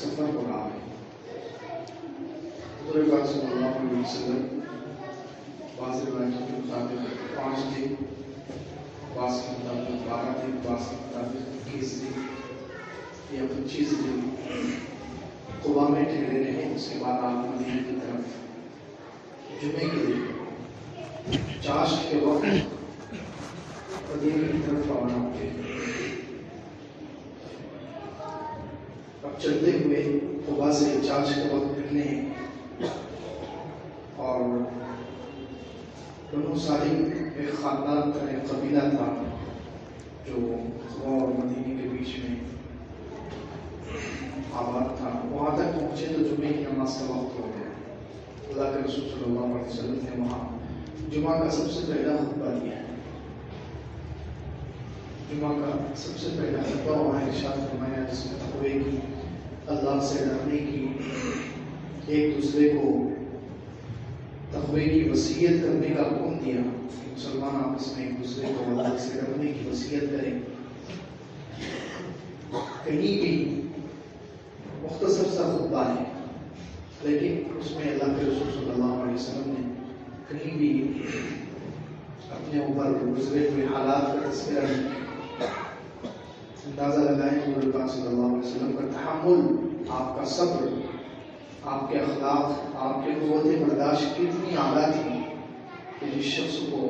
سفر ہو رہا ہے۔ حضور پاک صلی اللہ علیہ وسلم بعض روایتوں کے مطابق 5 دن، بعض کے مطابق 12 دن، بعض کے مطابق 21 دن یا 25 دن قبا میں ٹھہرے رہے۔ اس کے بعد آپ مدینے کی طرف جمعے کے دن چاشت کے وقت مدینے کی طرف روانہ ہوئے۔ اب چلتے ہوئے قبا سے چاشت کے وقت نکلے اور بنو سالم ایک خاندان تھا، ایک قبیلہ تھا جو قبا اور مدینے کے بیچ میں آباد تھا۔ وہاں تک پہنچے تو جمعے کی نماز کا وقت ہو گیا۔ اللہ کے رسول صلی اللہ علیہ وسلم نے وہاں جمعہ کا سب سے پہلا خطبہ دیا ہے۔ جمعہ کا سب سے پہلا خطبہ وہاں ارشاد فرمایا، جس میں تقوی کی، اللہ سے ڈرنے کی، ایک دوسرے کو تقوی کی وصیت کرنے کا حکم دیا۔ مسلمان آپس میں ایک دوسرے کو اللہ سے ڈرنے کی وصیت کریں۔ کہیں بھی مختصر سا خطبہ ہے، لیکن اس میں اللہ کے رسول صلی اللہ علیہ وسلم نے کہیں بھی اپنے اوپر گزرے ہوئے حالات کا تذکرہ نہیں کیا۔ اندازہ لگائیں حضور پاک صلی اللہ علیہ وسلم کا تحمل، آپ کا صبر، آپ کے اخلاق، آپ کی قوت برداشت کتنی اعلیٰ تھی کہ جس شخص کو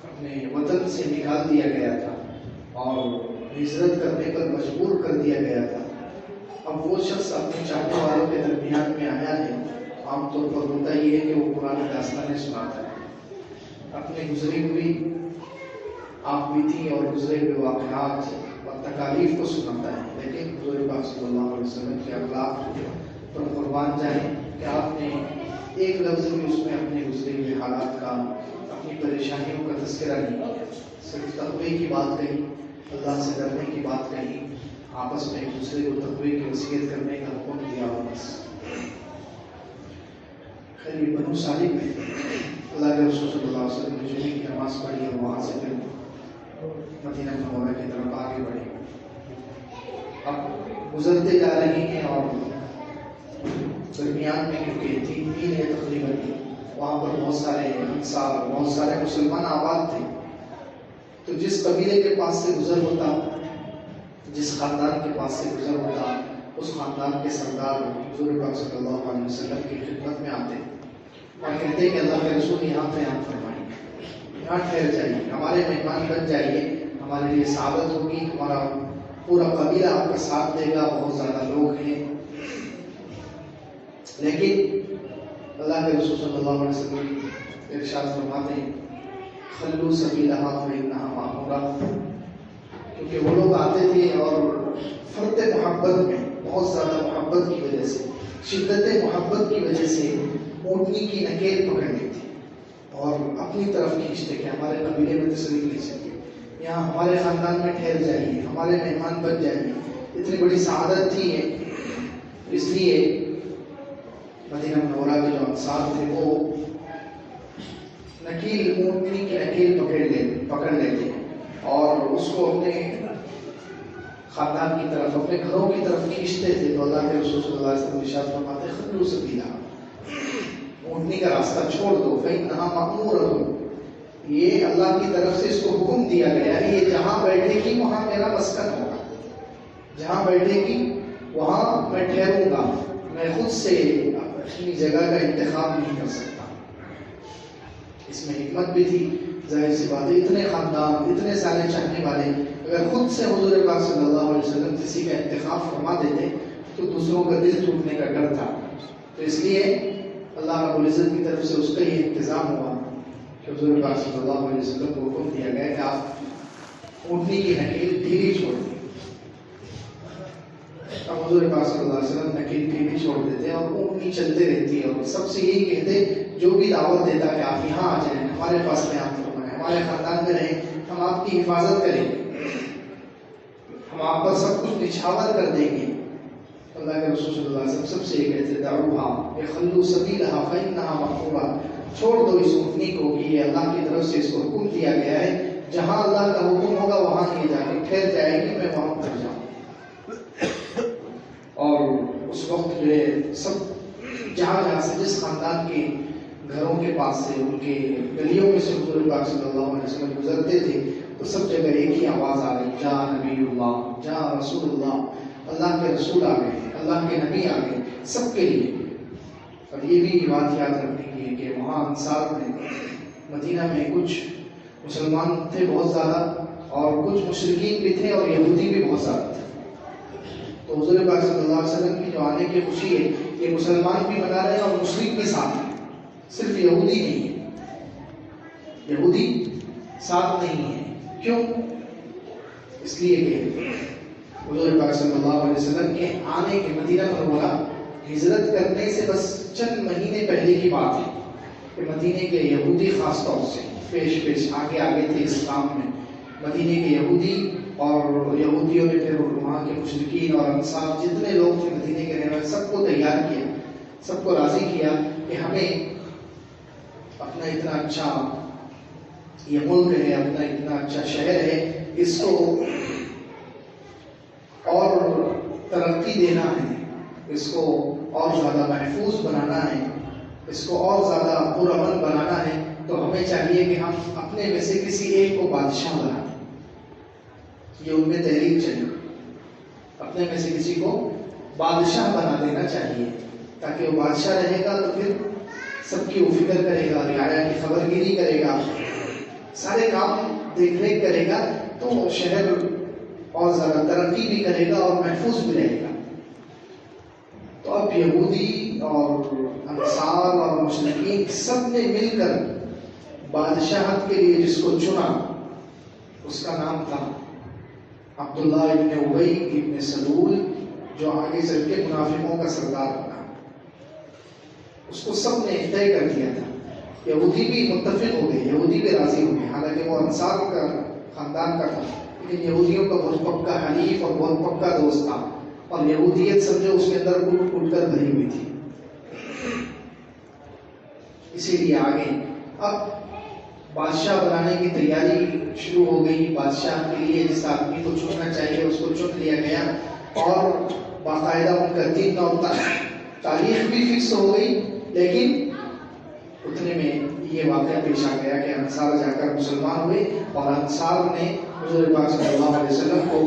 اپنے وطن سے نکال دیا گیا تھا اور ہجرت کرنے پر مجبور کر دیا گیا تھا، اب وہ شخص اپنے چاہنے والوں کے درمیان میں آیا ہے۔ عام طور پر ہوتا یہ ہے کہ وہ قرآن داستانیں سناتا ہے، اپنے گزری ہوئی آپ بیتی اور گزرے ہوئے واقعات اور تکالیف کو سناتا ہے۔ لیکن حضور پاک صلی اللہ علیہ وسلم کے اخلاق پر قربان جائیں کہ آپ نے ایک لفظ بھی اس میں اپنے گزرے ہوئے حالات کا، اپنی پریشانیوں کا تذکرہ نہیں کیا، صرف تقوی کی بات کہی، اللہ سے ڈرنے کی بات کہی، آپس میں ایک دوسرے کو تقوی کی وصیت کرنے کا حکم دیا اور بس۔ خیر یہ بنو سالم میں اللہ کے رسول صلی اللہ علیہ وسلم نے جمعے کی نماز پڑھی اور وہاں سے پھر مدینہ منورہ کی طرف آگے بڑھے۔ اب گزرتے جا رہے ہیں اور درمیان میں کیونکہ 3 میل ہے تقریباً، وہاں پر بہت سارے انصار، بہت سارے مسلمان آباد تھے، تو جس قبیلے کے پاس سے گزر ہوتا، جس خاندان کے پاس سے گزر ہوتا، اس خاندان کے سردار حضور پاک صلی اللہ علیہ وسلم کی خدمت میں آتے اور کہتے کہ اللہ کے رسول یہاں قیام فرمائیں، یہاں ٹھہر جائیے، ہمارے مہمان بن جائیے، ہمارے لیے سعادت ہوگی، ہمارا پورا قبیلہ آپ کا ساتھ دے گا، بہت زیادہ لوگ ہیں۔ لیکن اللہ کے رسول صلی اللہ علیہ وسلم ارشاد فرماتے ہیں خلو سبیلہا فإنہا مأمورہ، کیونکہ وہ لوگ آتے تھے اور فرط محبت میں، بہت زیادہ محبت کی وجہ سے، شدت محبت کی وجہ سے اونٹنی کی نکیل پکڑ لیتے اور اپنی طرف کھینچتے کہ ہمارے قبیلے میں تشریف لے سکے، یہاں ہمارے خاندان میں ٹھہر جائیے، ہمارے مہمان بن جائیے۔ اتنی بڑی سعادت تھی ہے، اس لیے مدینہ منورہ کے جو انصار تھے وہ نکیل، اونٹنی کی نکیل پکڑ لیتے اور اس کو اپنے خاندان کی طرف، اپنے گھروں کی طرف کھینچتے تھے۔ تو اللہ کے رسول صلی اللہ علیہ وسلم ارشاد فرماتے خلو سبیلہا، اونٹنی کا راستہ چھوڑ دو، فإنہا مأمورۃ، یہ اللہ کی طرف سے اس کو حکم دیا گیا ہے، یہ جہاں بیٹھے گی وہاں میرا مسکن ہوگا، جہاں بیٹھے گی وہاں میں ٹھہروں گا، میں خود سے اپنی جگہ کا انتخاب نہیں کر سکتا۔ اس میں حکمت بھی تھی، ظاہر سی بات ہے، اتنے خاندان، اتنے سارے چاہنے والے، اگر خود سے حضور پاک صلی اللہ علیہ وسلم کسی کا انتخاب فرما دیتے تو دوسروں کا دل ٹوٹنے کا ڈر تھا۔ تو اس لیے اللہ رب العزت کی طرف سے اس کا یہ انتظام ہوا کہ حضور پاک صلی اللہ علیہ وسلم کو حکم دیا گیا کہ آپ اونٹنی کی نکیل ڈھیلی چھوڑ دیں۔ اب حضور پاک صلی اللہ علیہ وسلم نکیل ڈھیلی چھوڑ دیتے اور اونٹنی چلتے رہتی ہے اور سب سے یہی کہتے، جو بھی دعوت دیتا کہ آپ یہاں آ جائیں، ہمارے پاس قیام فرمائیں، ہمارے خاندان میں رہیں، ہم آپ کی حفاظت کریں گے، ہم آپ پر سب کچھ نچھاور کر دیں گے۔ اللہ کے رسول صلی اللہ علیہ وسلم سب سے یہ کہتے دعوہا یخلو سبیلہا فإنہا مأمورۃ، چھوڑ دو اس اونٹنی کو کہ یہ اللہ کی طرف سے اس کو حکم دیا گیا ہے، جہاں اللہ کا حکم ہوگا وہاں یہ جا کے ٹھہر جائے گی، میں وہاں پر جاؤں۔ اور اور اس وقت جو ہے سب جہاں جہاں سے جس خاندان کے گھروں کے پاس سے ان کے گلیوں میں سے حضور پاک صلی اللہ علیہ وسلم گزرتے تھے تو سب جگہ ایک ہی آواز آ رہی، جا نبی اللہ، جا رسول اللہ، اللہ کے رسول آ گئے، اللہ کے نبی آ گئے، سب کے لیے۔ اور یہ بھی بات یاد رکھنے کی ہے کہ وہاں انصار میں مدینہ میں کچھ مسلمان تھے بہت زیادہ، اور کچھ مشرکین بھی تھے اور یہودی بھی بہت زیادہ تھے۔ تو حضور پاک صلی اللہ علیہ وسلم کی جو آنے کی خوشی ہے یہ مسلمان بھی منا رہے ہیں اور مشرک بھی ساتھ ہیں، صرف یہودی نہیں ہے، یہودی ساتھ نہیں ہے۔ کیوں؟ اس لیے کہ حضور پاک صلی اللہ علیہ وسلم کے آنے کے مدینہ منورہ ہجرت کرنے سے بس چند مہینے پہلے کی بات ہے کہ مدینے کے یہودی خاص طور سے پیش آگے تھے اسلام میں۔ مدینے کے یہودی اور یہودیوں نے پھر وہاں کے مشرکین اور انصار جتنے لوگ تھے مدینے کے رہنے والے سب کو تیار کیا، سب کو راضی کیا کہ ہمیں اپنا اتنا اچھا یہ ملک ہے، اپنا اتنا اچھا شہر ہے، اس کو اور ترقی دینا ہے، اس کو اور زیادہ محفوظ بنانا ہے، اس کو اور زیادہ پرامن بنانا ہے، تو ہمیں چاہیے کہ ہم اپنے میں سے کسی ایک کو بادشاہ بنا دیں۔ یہ ان میں تحریک چلی، اپنے میں سے کسی کو بادشاہ بنا دینا چاہیے، تاکہ وہ بادشاہ رہے گا تو پھر سب کی وہ فکر کرے گا، رعایا کی خبر گیری کرے گا، سارے کام دیکھ ریکھ کرے گا، تو وہ شہر اور زیادہ ترقی بھی کرے گا اور محفوظ بھی رہے گا۔ تو اب یہودی اور انصار اور مشرکین سب نے مل کر بادشاہت کے لیے جس کو چنا اس کا نام تھا عبداللہ ابن ابی ابن سلول، جو آگے چل کے منافقوں کا سردار بنا۔ اس کو سب نے طے کر دیا تھا، یہودی بھی متفق ہو گئے، یہودی بھی راضی ہو گئے، حالانکہ وہ انصار کا خاندان کا تھا لیکن یہودیوں کا بہت پکا حلیف اور بہت پکا دوست تھا، اور یہودیت سمجھو اس کے اندر کٹ کٹ کر بھری ہوئی تھی، اسی لیے آگے اب بادشاہ بنانے کی تیاری شروع ہو گئی۔ بادشاہ کے لیے جس آدمی کو چننا چاہیے اس کو چن لیا گیا، اور باقاعدہ ان کا دن اور تاریخ بھی فکس ہو گئی۔ لیکن اتنے میں یہ واقعہ پیش آ گیا کہ انصار جا کر مسلمان ہوئے، اور انصار نے حضور پاک صلی اللہ علیہ وسلم کو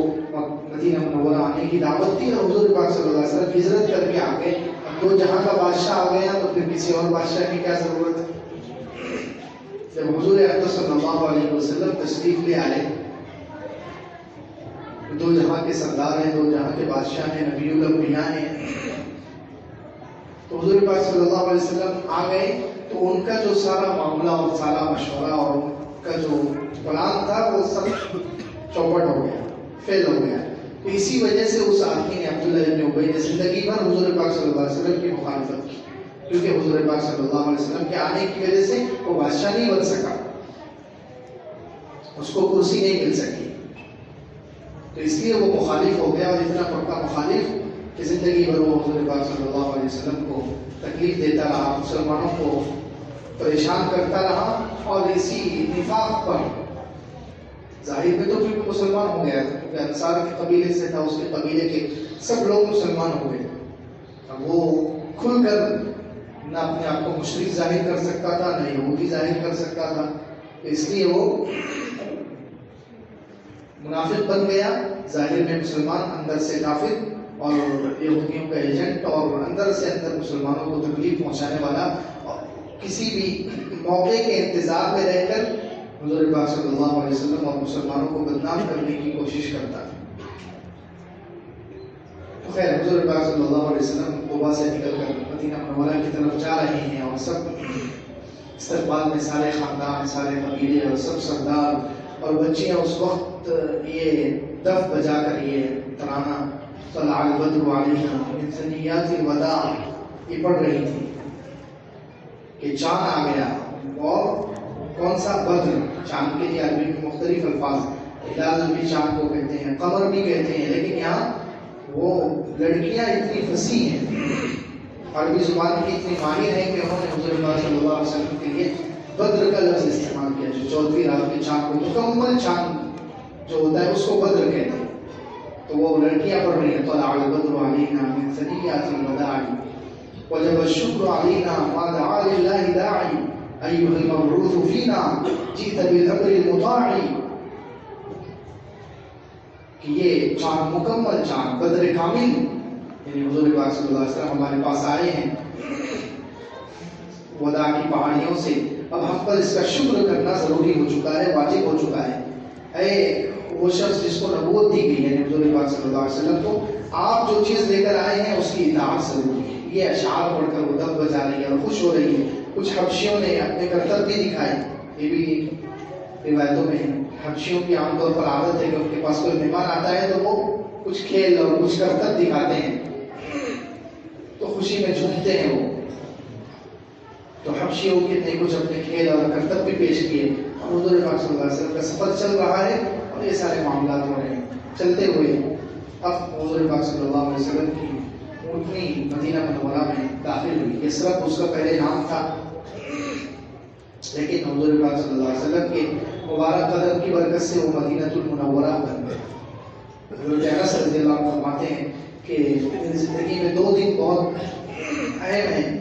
مدینہ منورہ آنے کی دعوت دی، اور حضور پاک صلی اللہ علیہ وسلم ہجرت کر کے آ گئے۔ اب دو جہاں کا بادشاہ آ گیا تو پھر کسی اور بادشاہ کی کیا ضرورت ہے؟ جب حضور اکرم صلی اللہ علیہ وسلم تشریف لے آئے، دو جہاں کے سردار ہیں، دو جہاں کے بادشاہ ہیں، نبی الانبیاء ہیں، تو حضور پاک صلی اللہ علیہ وسلم آ گئے تو ان کا جو سارا معاملہ اور سارا مشورہ اور ان کا جو پلان تھا وہ سب چوپٹ ہو گیا، فیل ہو گیا۔ تو اسی وجہ سے اس آدمی نے عبداللہ ابن ابی نے زندگی بھر حضور پاک صلی اللہ علیہ وسلم کی مخالفت کی، کیونکہ حضور پاک صلی اللہ علیہ وسلم کے آنے کی وجہ سے وہ بادشاہ نہیں بن سکا، اس کو کرسی نہیں مل سکی، تو اس لیے وہ مخالف ہو گیا، اور اتنا پکا مخالف کہ زندگی بھر وہ حضور پاک صلی اللہ علیہ وسلم کو تکلیف دیتا رہا، مسلمانوں کو پریشان کرتا رہا، اور اسی نفاق پر ظاہر میں تو پھر مسلمان ہو گیا تھا، کیونکہ انصار کے قبیلے سے تھا، اس کے قبیلے کے سب لوگ مسلمان ہو گئے۔ اب وہ کھل کر نہ اپنے آپ کو مشرک ظاہر کر سکتا تھا، نہ یہودی ظاہر کر سکتا تھا، اس لیے وہ منافق بن گیا، ظاہر میں مسلمان، اندر سے کافر اور یہودیوں کا ایجنٹ، اور اندر سے اندر مسلمانوں کو تکلیف پہنچانے والا، اور کسی بھی موقع کے انتظار میں رہ کر حضور پاک صلی اللہ علیہ وسلم اور مسلمانوں کو بدنام کرنے کی کوشش کرتا ہے۔ تو خیر حضور پاک صلی اللہ علیہ وسلم قباء سے نکل کر مدینہ منورہ کی طرف جا رہے ہیں، اور سب استقبال میں سارے خاندان، سارے قبیلے اور سب سردار اور بچیاں اس وقت یہ دف بجا کر یہ ترانہ طلع البدر علینا من ثنیات الوداع یہ پڑھ رہی تھی کہ چاند آ گیا، اور کون سا بدر، چاند کے لیے عربی میں مختلف الفاظ، ہلال بھی چاند کو کہتے ہیں، قمر بھی کہتے ہیں، لیکن یہاں وہ لڑکیاں اتنی فصیح ہیں، عربی زبان کی اتنی ماہر ہیں کہ انہوں نے حضور پاک صلی اللہ علیہ وسلم کے لیے بدر کا لفظ استعمال کیا، جو 14ویں رات کے چاند کو، مکمل چاند جو ہوتا ہے اس کو بدر کہتے ہیں۔ تو وہ لڑکیاں پڑھ رہی ہیں طلع البدر علینا من ثنيات الوداع وجب الشكر علينا ما دعا لله داعي أيها المبعوث فينا جئت بالأمر المطاع. کہ یہ چاند مکمل چاند بدر کامل یعنی حضور پاک صلی اللہ علیہ وسلم ہمارے پاس آئے ہیں وداع کی پہاڑیوں سے. اب ہم پر اس کا شکر کرنا ضروری ہو چکا ہے، واجب ہو چکا ہے. اے وہ شخص جس کو نبوت دی گئی ہے حضور پاک صلی اللہ علیہ وسلم کو، آپ جو چیز لے کر آئے ہیں اس کی اطاعت ضروری ہے. یہ اشعار پڑھ کر وہ دب بجا رہی ہے اور خوش ہو رہی ہے. کچھ حبشیوں نے اپنے کرتب بھی دکھائے، یہ بھی روایتوں میں ہے. حبشیوں کی عام طور پر عادت ہے کہ ان کے پاس کوئی مہمان آتا ہے تو وہ کچھ کھیل اور کچھ کرتب دکھاتے ہیں تو خوشی میں جھومتے ہیں. وہ تو حبشیوں کے نے کچھ اپنے کھیل اور کرتب بھی پیش کیے اور حضور پاک صلی اللہ علیہ وسلم کا سفر چل رہا ہے اور یہ سارے معاملات ہو رہے ہیں. چلتے ہوئے اب حضور پاک صلی اللہ علیہ وسلم کی اونٹنی مدینہ منورہ میں داخل ہوئی. یثرب اس کا پہلے نام تھا، لیکن حضور پاک صلی اللہ علیہ وسلم کے مبارک قدم کی برکت سے وہ مدینہ المنورہ بن گئے. حضرت انس رضی اللہ عنہ فرماتے ہیں کہ میری زندگی میں 2 دن بہت اہم ہیں.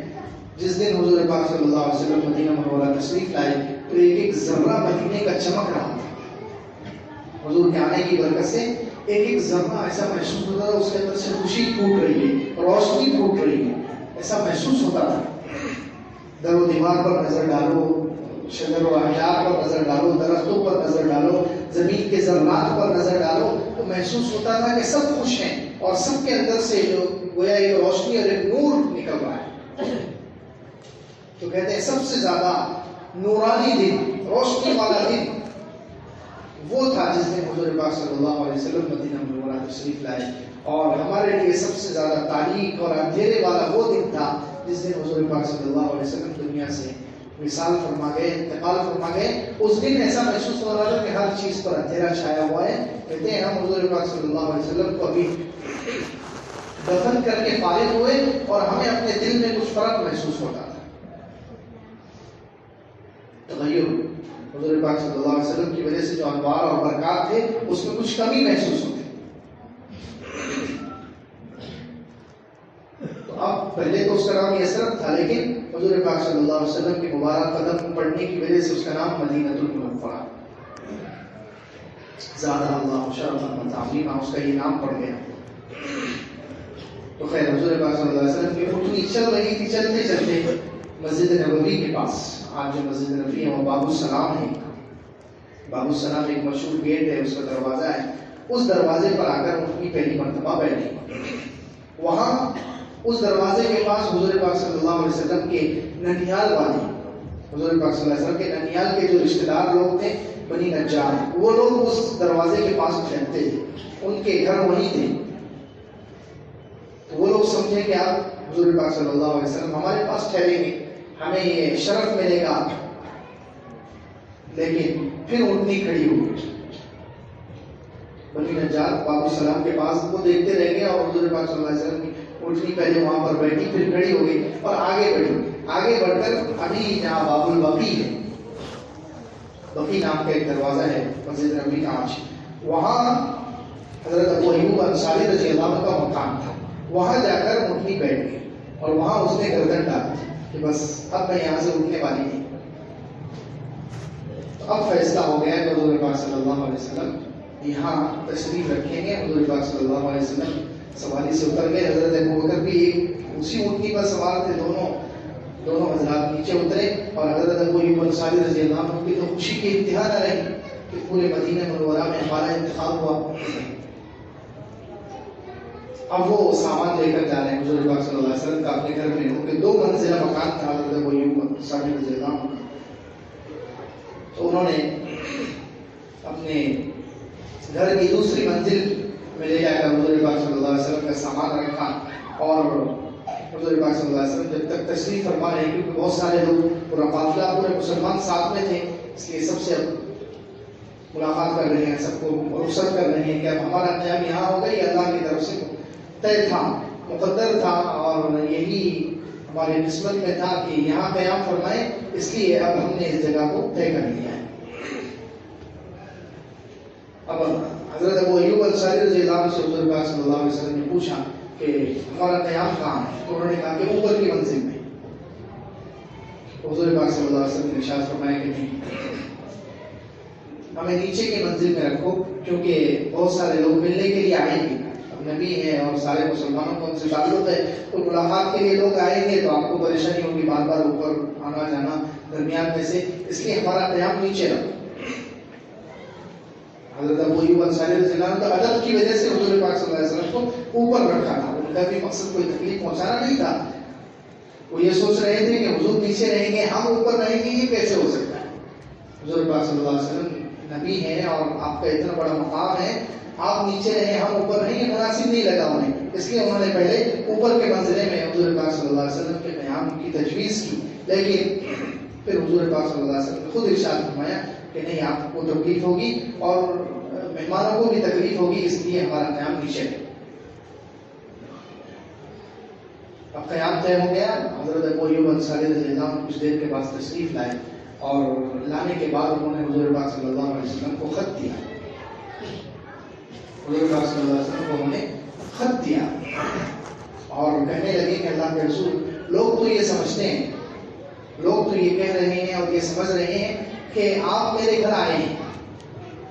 جس دن حضور پاک صلی اللہ علیہ وسلم مدینہ منورہ تشریف لائے تو ایک ایک ذرہ مدینے کا چمک رہا تھا. حضور کے آنے کی برکت سے ایک ایک ذرہ ایسا محسوس ہوتا تھا اس کے اندر سے خوشی پھوٹ رہی ہے، روشنی پھوٹ رہی ہے، ایسا محسوس ہوتا تھا. در و دیوار پر نظر ڈالو، شجر و احجار پر نظر ڈالو، درختوں پر نظر ڈالو، زمین کے ذرات پر نظر ڈالو تو محسوس ہوتا تھا کہ سب خوش ہیں اور سب کے اندر سے جو گویا ایک روشنی اور ایک نور نکل رہا ہے. تو کہتے ہیں سب سے زیادہ نورانی دن، روشنی والا دن وہ تھا جس دن حضور پاک صلی اللہ علیہ وسلم مدینہ منورہ تشریف لائے. اور ہمارے لیے سب سے زیادہ تاریک اور اندھیرے والا وہ دن تھا جس دن حضور پاک صلی اللہ علیہ وسلم دنیا سے وصال فرما گئے، انتقال فرما گئے. اس دن ایسا محسوس ہو رہا تھا کہ ہر چیز پر اندھیرا چھایا ہوا ہے. کہتے ہیں ہم حضور پاک صلی اللہ علیہ وسلم کو ابھی دفن کر کے فارغ ہوئے اور ہمیں اپنے دل میں کچھ فرق محسوس ہوتا تھا. تغیر حضور پاک صلی اللہ علیہ وسلم کی وجہ سے جو انوار اور برکات تھے اس میں کچھ کمی محسوس ہوتی. تو اب پہلے تو اس کا نام یثرب تھا، لیکن حضور پاک صلی اللہ علیہ وسلم کے مبارک قدم پڑھنے کی وجہ سے اس کا نام مدینہ المنورہ زیادہ اللہ شرفا و تعظیما اس کا یہ نام پڑ گیا. تو خیر حضور پاک صلی اللہ علیہ وسلم کی اونٹنی چل رہی تھی. چلتے چلتے مسجد نبوی کے پاس، آج جو مسجد نبوی ہے وہ باب السلام ہے. باب السلام ایک مشہور گیٹ ہے، اس کا دروازہ ہے. اس دروازے پر آ کر اونٹنی پہلی مرتبہ بیٹھی. وہاں اس دروازے کے پاس حضور پاک صلی اللہ علیہ وسلم کے ننیال والے، حضور پاک صلی اللہ علیہ وسلم کے ننیال کے جو رشتہ دار لوگ تھے بنی نجار، وہ لوگ اس دروازے کے پاس ٹھہرتے تھے. ان کے گھر وہیں تھے. تو وہ لوگ سمجھے کہ آپ حضور پاک صلی اللہ علیہ وسلم ہمارے پاس ٹھہریں گے، ہمیں یہ شرف ملے گا. لیکن پھر اونٹنی کھڑی ہو گئی. بنی نجار باب السلام کے پاس وہ دیکھتے رہ گئے اور حضور پاک صلی اللہ علیہ وسلم کی اونٹنی پہلے وہاں پر بیٹھی، پھر کھڑی ہو گئی اور آگے بڑھی. آگے بڑھ کر ابھی جہاں باب البقی ہے، بقی نام کا ایک دروازہ ہے مسجد نبوی کا آج، وہاں حضرت ابو ایوب انصاری رضی اللہ عنہ کا مقام تھا. وہاں جا کر اونٹنی بیٹھ گئی اور وہاں اس نے گردن ڈالی کہ بس اب میں یہاں سے اٹھنے والی نہیں. تو اب فیصلہ ہو گیا کہ حضور پاک صلی اللہ علیہ وسلم یہاں تشریف رکھیں گے. حضور پاک صلی اللہ علیہ وسلم سواری سے اتر گئے. حضرت ابوبکر بھی ایک اسی اونٹنی پر سوار تھے. دونوں حضرات نیچے اترے اور حضرت ابو ایوب انصاری رضی اللہ عنہ کی تو خوشی کی انتہا نہ رہی کہ پورے مدینہ منورہ میں ہمارا انتخاب ہوا. اب وہ سامان لے کر جا رہے ہیں حضور پاک صلی اللہ علیہ وسلم کا اپنے گھر میں. ان کے 2 منزلہ مکان تھا حضرت ابو ایوب انصاری رضی اللہ عنہ. تو انہوں نے اپنے گھر کی دوسری منزل میں لے جا کر حضور پاک صلی اللہ علیہ وسلم کا سامان رکھا. اور حضور پاک صلی اللہ علیہ وسلم جب تک تشریف فرما رہے ہیں، کیونکہ بہت سارے لوگ پورا قافلہ پورے مسلمان ساتھ میں تھے، اس لیے سب سے ملاقات کر رہے ہیں، سب کو رخصت کر رہے ہیں کہ اب ہمارا قیام یہاں ہوگا. یہ اللہ کی طرف سے طے تھا، مقدر تھا اور یہی ہماری قسمت میں تھا کہ یہاں قیام فرمائیں. اس لیے اب ہم نے اس جگہ کو طے کر لیا ہے. اب حضرت ابو ایوب انصاری رضی اللہ عنہ سے حضور پاک صلی اللہ علیہ وسلم نے پوچھا کہ ہمارا قیام کہاں ہے؟ تو انہوں نے کہا کہ اوپر کی منزل میں۔ حضور پاک صلی اللہ علیہ وسلم نے ارشاد فرمایا کہ نہیں، ہمیں نیچے کی منزل میں رکھو، کیونکہ بہت سارے لوگ ملنے کے لیے آئیں گے، اب نبی ہیں اور سارے مسلمانوں کو ان سے تعلق ہے، تو ملاقات کے لیے لوگ آئیں گے تو آپ کو پریشانی ہوگی بار بار اوپر آنا جانا درمیان میں سے، اس لیے ہمارا قیام نیچے رکھو۔ حضرت ابو ایوب انصاری رضی اللہ عنہ ادب کی وجہ سے حضور پاک صلی اللہ علیہ وسلم کو اوپر رکھا تھا، ان کا بھی مقصد کوئی تکلیف پہنچانا نہیں تھا، وہ یہ سوچ رہے تھے کہ حضور نیچے رہیں گے ہم اوپر رہیں گے، یہ کیسے ہو سکتا ہے؟ حضور پاک صلی اللہ علیہ وسلم نبی ہیں اور آپ کا اتنا بڑا مقام ہے، آپ نیچے رہیں ہم اوپر رہیں، یہ مناسب نہیں لگا انہیں، اس لیے انہوں نے پہلے اوپر کے منزلے میں حضور پاک صلی اللہ علیہ وسلم کے قیام کی تجویز کی، لیکن پھر حضور پاک صلی اللہ علیہ وسلم نے خود ارشاد فرمایا کہ نہیں، آپ کو تکلیف ہوگی اور مہمانوں کو بھی تکلیف ہوگی، اس لیے ہمارا قیام نیچے ہے۔ اب قیام طے ہو گیا، حضرت ابو ایوب انصاری رضی اللہ عنہ کچھ دیر کے بعد تشریف لائے اور لانے کے بعد انہوں نے حضور پاک صلی اللہ علیہ وسلم کو خط دیا، حضور پاک صلی اللہ علیہ وسلم کو انہوں نے خط دیا اور کہنے لگے کہ اللہ کے رسول، لوگ تو یہ سمجھتے ہیں، لوگ تو یہ کہہ رہے ہیں اور یہ سمجھ رہے ہیں کہ آپ میرے گھر آئے ہیں،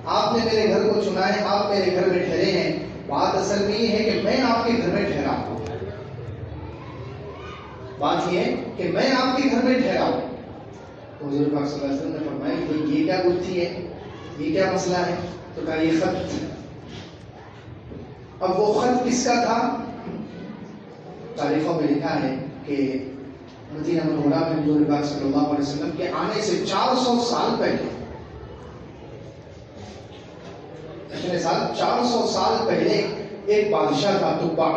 آپ نے میرے گھر کو چنا ہے، آپ میرے گھر میں ٹھہرے ہیں، بات اصل میں یہ ہے کہ میں آپ کے گھر میں ٹھہرا ہوں، بات یہ ہے کہ میں آپ کے گھر میں ٹھہرا ہوں۔ حضور پاک صلی اللہ علیہ وسلم نے فرمایا کہ یہ کیا گتھی ہے، یہ کیا مسئلہ ہے؟ تو کہا یہ خط۔ اب وہ خط کس کا تھا؟ تاریخوں میں لکھا ہے کہ مدینہ منورہ میں حضور پاک صلی اللہ علیہ وسلم کے آنے سے 400 سال پہلے، کتنے سال؟ 400 سال پہلے ایک بادشاہ تھا تبع،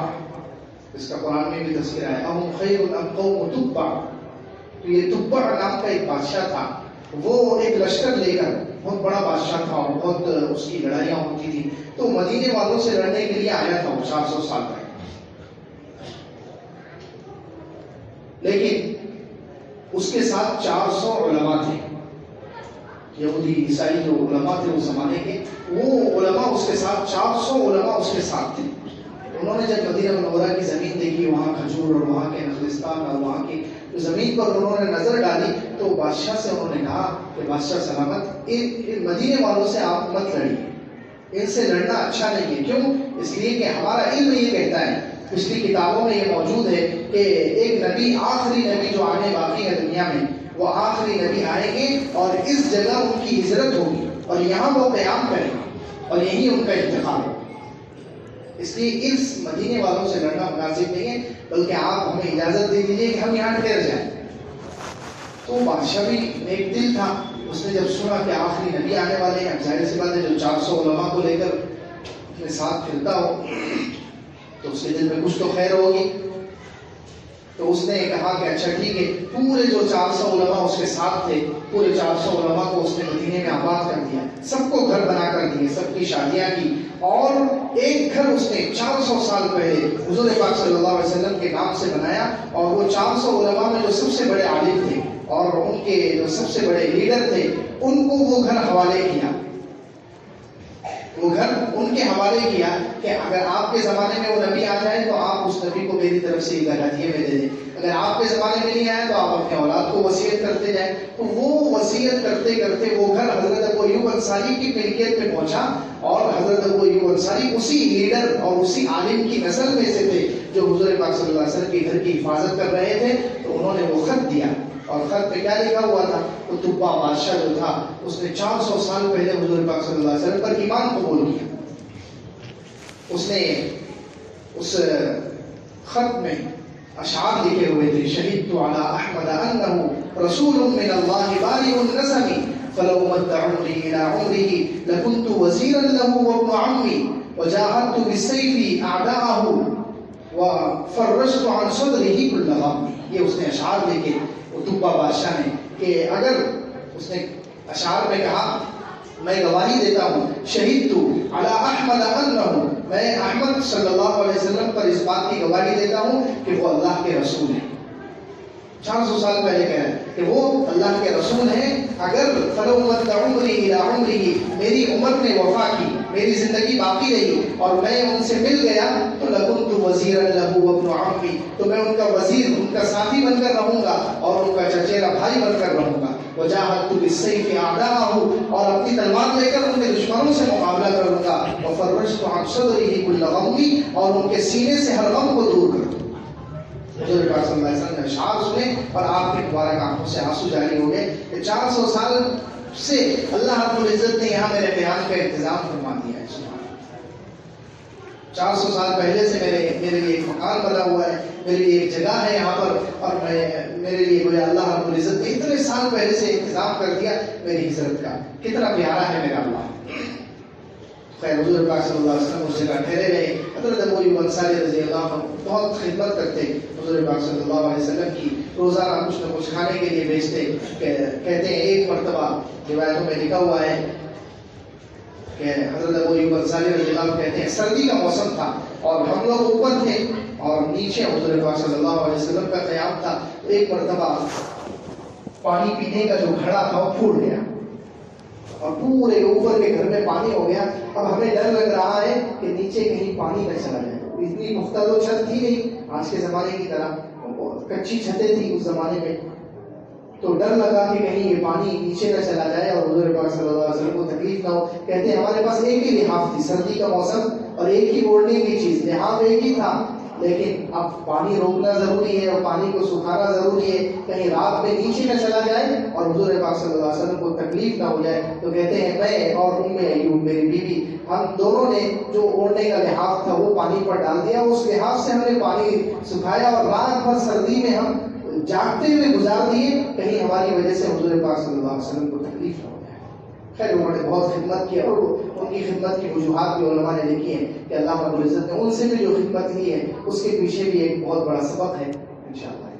اس کا قرآن میں بھی تذکرہ ہے، اہم خیر ام قوم تبع، تو یہ تبع نام کا ایک بادشاہ تھا، وہ ایک لشکر لے کر، بہت بڑا بادشاہ تھا اور بہت اس کی لڑائیاں ہوتی تھی، تو مدینے والوں سے لڑنے کے لیے آیا تھا وہ 400 سال پہلے، لیکن اس کے ساتھ 400 علماء تھے، یہودی عیسائی جو علماء تھے اس زمانے کے، وہ علماء اس کے ساتھ 400 علماء اس کے ساتھ تھے۔ انہوں نے جب مدینہ منورہ کی زمین دیکھی، وہاں کھجور اور وہاں کے نخلستان اور وہاں کی زمین پر انہوں نے نظر ڈالی، تو بادشاہ سے انہوں نے کہا کہ بادشاہ سلامت، ان مدینے والوں سے آپ مت لڑیے، ان سے لڑنا اچھا نہیں ہے، کیوں؟ اس لیے کہ ہمارا علم یہ کہتا ہے، پچھلی کتابوں میں یہ موجود ہے کہ ایک نبی، آخری نبی جو آنے باقی ہے دنیا میں، وہ آخری نبی آئیں گے اور اس جگہ ان کی ہجرت ہوگی اور یہاں وہ قیام کریں گے اور یہی ان کا انتخاب ہے، اس لیے اس مدینے والوں سے لڑنا مناسب نہیں ہے، بلکہ آپ ہمیں اجازت دے دیجیے کہ ہم یہاں ٹھہر جائیں۔ تو بادشاہ بھی نیک دل تھا، اس نے جب سنا کہ آخری نبی آنے والے ہیں، ظاہر سی بات ہے جو 400 علماء کو لے کر اپنے ساتھ پھرتا ہو تو اس کے دل میں کچھ تو خیر ہوگی، تو اس نے کہا کہ اچھا ٹھیک ہے، پورے جو 400 علماء اس کے ساتھ تھے، پورے 400 علماء کو اس نے مدینے میں آباد کر دیا، سب کو گھر بنا کر دیے، سب کی شادیاں کی، اور ایک گھر اس نے 400 سال پہلے حضور پاک صلی اللہ علیہ وسلم کے نام سے بنایا، اور وہ 400 علماء میں جو سب سے بڑے عالم تھے اور ان کے جو سب سے بڑے لیڈر تھے، ان کو وہ گھر حوالے کیا، وہ گھر ان کے حوالے کیا کہ اگر آپ کے زمانے میں وہ نبی آ جائے تو آپ اس نبی کو میری طرف سے ہدیے میں دے دیں، اگر آپ کے زمانے میں نہیں آئے تو آپ اپنے اولاد کو وصیت کرتے جائیں۔ تو وہ وصیت کرتے کرتے وہ گھر حضرت ابو ایوب انصاری کی ملکیت میں پہنچا، اور حضرت ابو ایوب انصاری اسی لیڈر اور اسی عالم کی نسل میں سے تھے جو حضور پاک صلی اللہ علیہ وسلم کے گھر کی حفاظت کر رہے تھے۔ تو انہوں نے وہ خط دیا، اور خط میں کیا لکھا ہوا تھا؟ وہ تبع بادشاہ جو تھا اس نے 400 سال پہلے حضور پاک صلی اللہ علیہ وسلم پر ایمان قبول کیا۔ اس نے اس خط میں اشعار لکھے ہوئے تھے، شہدت علی احمد انہ رسول من اللہ بارئ النسب فلو مد عمری الى عمره لكنت وزیرا له وابن عمی وجاہدت بالسیف اعداءه وفرجت عن صدره كل غم۔ یہ اس نے اشعار لکھے وہ تبع بادشاہ نے، کہ اگر اس نے اشعار میں کہا میں گواہی دیتا ہوں، شہدت علی احمد انہ، میں احمد صلی اللہ علیہ وسلم پر اس بات کی گواہی دیتا ہوں کہ وہ اللہ کے رسول ہیں۔ 400 سال پہلے کہہ رہے ہیں کہ وہ اللہ کے رسول ہیں، اگر فلو مد عمری الی عمره، میری عمر نے وفا کی میری زندگی باقی رہی اور میں ان سے مل گیا تو لکنت وزیرا لہو وابن عمی، تو میں ان کا وزیر، ان کا ساتھی بن کر رہوں گا اور ان کا چچیرا بھائی بن کر رہوں گا۔ وجاہدت بالسیف اعداءہ، اور اپنی تلوار لے کر ان کے دشمنوں سے مقابلہ کروں گا۔ وفرجت عن صدرہ کل غم، اور ان کے سینے سے ہر غم کو دور کروں گا۔ حضور پاک صلی اللہ علیہ وسلم نے اشعار سنے اور آپ کی مبارک آنکھوں سے آنسو جاری ہو گئے کہ 400 سال سے اللہ رب العزت نے یہاں میرے قیام کا انتظام فرما دیا ہے۔ 400 سال پہلے سے میرے لیے ایک مکان بنا ہوا ہے، میرے لیے ایک جگہ ہے یہاں پر، اور میرے لیے گویا اللہ رب العزت نے اتنے سال پہلے سے انتظام کر دیا میری ہجرت کا۔ کتنا پیارا ہے میرا اللہ۔ خیر حضور پاک صلی اللہ علیہ وسلم اس جگہ ٹھہرے رہے۔ حضرت ابو ایوب انصاری رضی اللہ عنہ بہت خدمت کرتے حضور پاک صلی اللہ علیہ وسلم کی، روزانہ کچھ نہ کچھ کھانے کے لیے بھیجتے۔ کہتے ہیں ایک مرتبہ روایتوں میں لکھا ہوا ہے کہ حضرت ابو ایوب انصاری رضی اللہ عنہ کہتے ہیں سردی کا موسم تھا اور ہم لوگ اوپر تھے اور نیچے حضور پاک صلی اللہ علیہ وسلم کا قیام تھا۔ ایک مرتبہ پانی پینے کا جو گھڑا تھا وہ پھوٹ گیا اور پورے اوپر کے گھر میں پانی ہو گیا۔ اب ہمیں ڈر لگ رہا ہے کہ نیچے کہیں پانی نہ چلا جائے۔ اتنی پختہ تو چھت تھی نہیں آج کے زمانے کی طرح، کچی چھتیں تھی اس زمانے میں، تو ڈر لگا کہ کہیں یہ پانی نیچے نہ چلا جائے اور حضور پاک صلی اللہ علیہ وسلم کو تکلیف نہ ہو۔ کہتے ہیں ہمارے پاس ایک ہی لحاف تھی، سردی کا موسم اور ایک ہی اوڑھنے کی چیز، لحاف ایک ہی تھا، لیکن اب پانی روکنا ضروری ہے اور پانی کو سکھانا ضروری ہے، کہیں رات میں نیچے نہ چلا جائے اور حضور پاک صلی اللہ علیہ وسلم کو تکلیف نہ ہو جائے۔ تو کہتے ہیں میں اور ام ایوب میری بیوی، ہم دونوں نے جو اوڑھنے کا لحاف تھا وہ پانی پر ڈال دیا، اس لحاف سے ہم نے پانی سکھایا اور رات بھر سردی میں ہم جاگتے ہوئے گزار دیے، کہیں ہماری وجہ سے حضور پاک صلی اللہ علیہ وسلم کو تکلیف نہ ہو جائے۔ خیر انہوں نے بہت خدمت کی اور ان کی خدمت کی وجوہات بھی علماء نے لکھی ہیں کہ اللہ رب العزت نے ان سے بھی جو خدمت کی ہے اس کے پیچھے بھی ایک بہت بڑا سبق ہے انشاءاللہ۔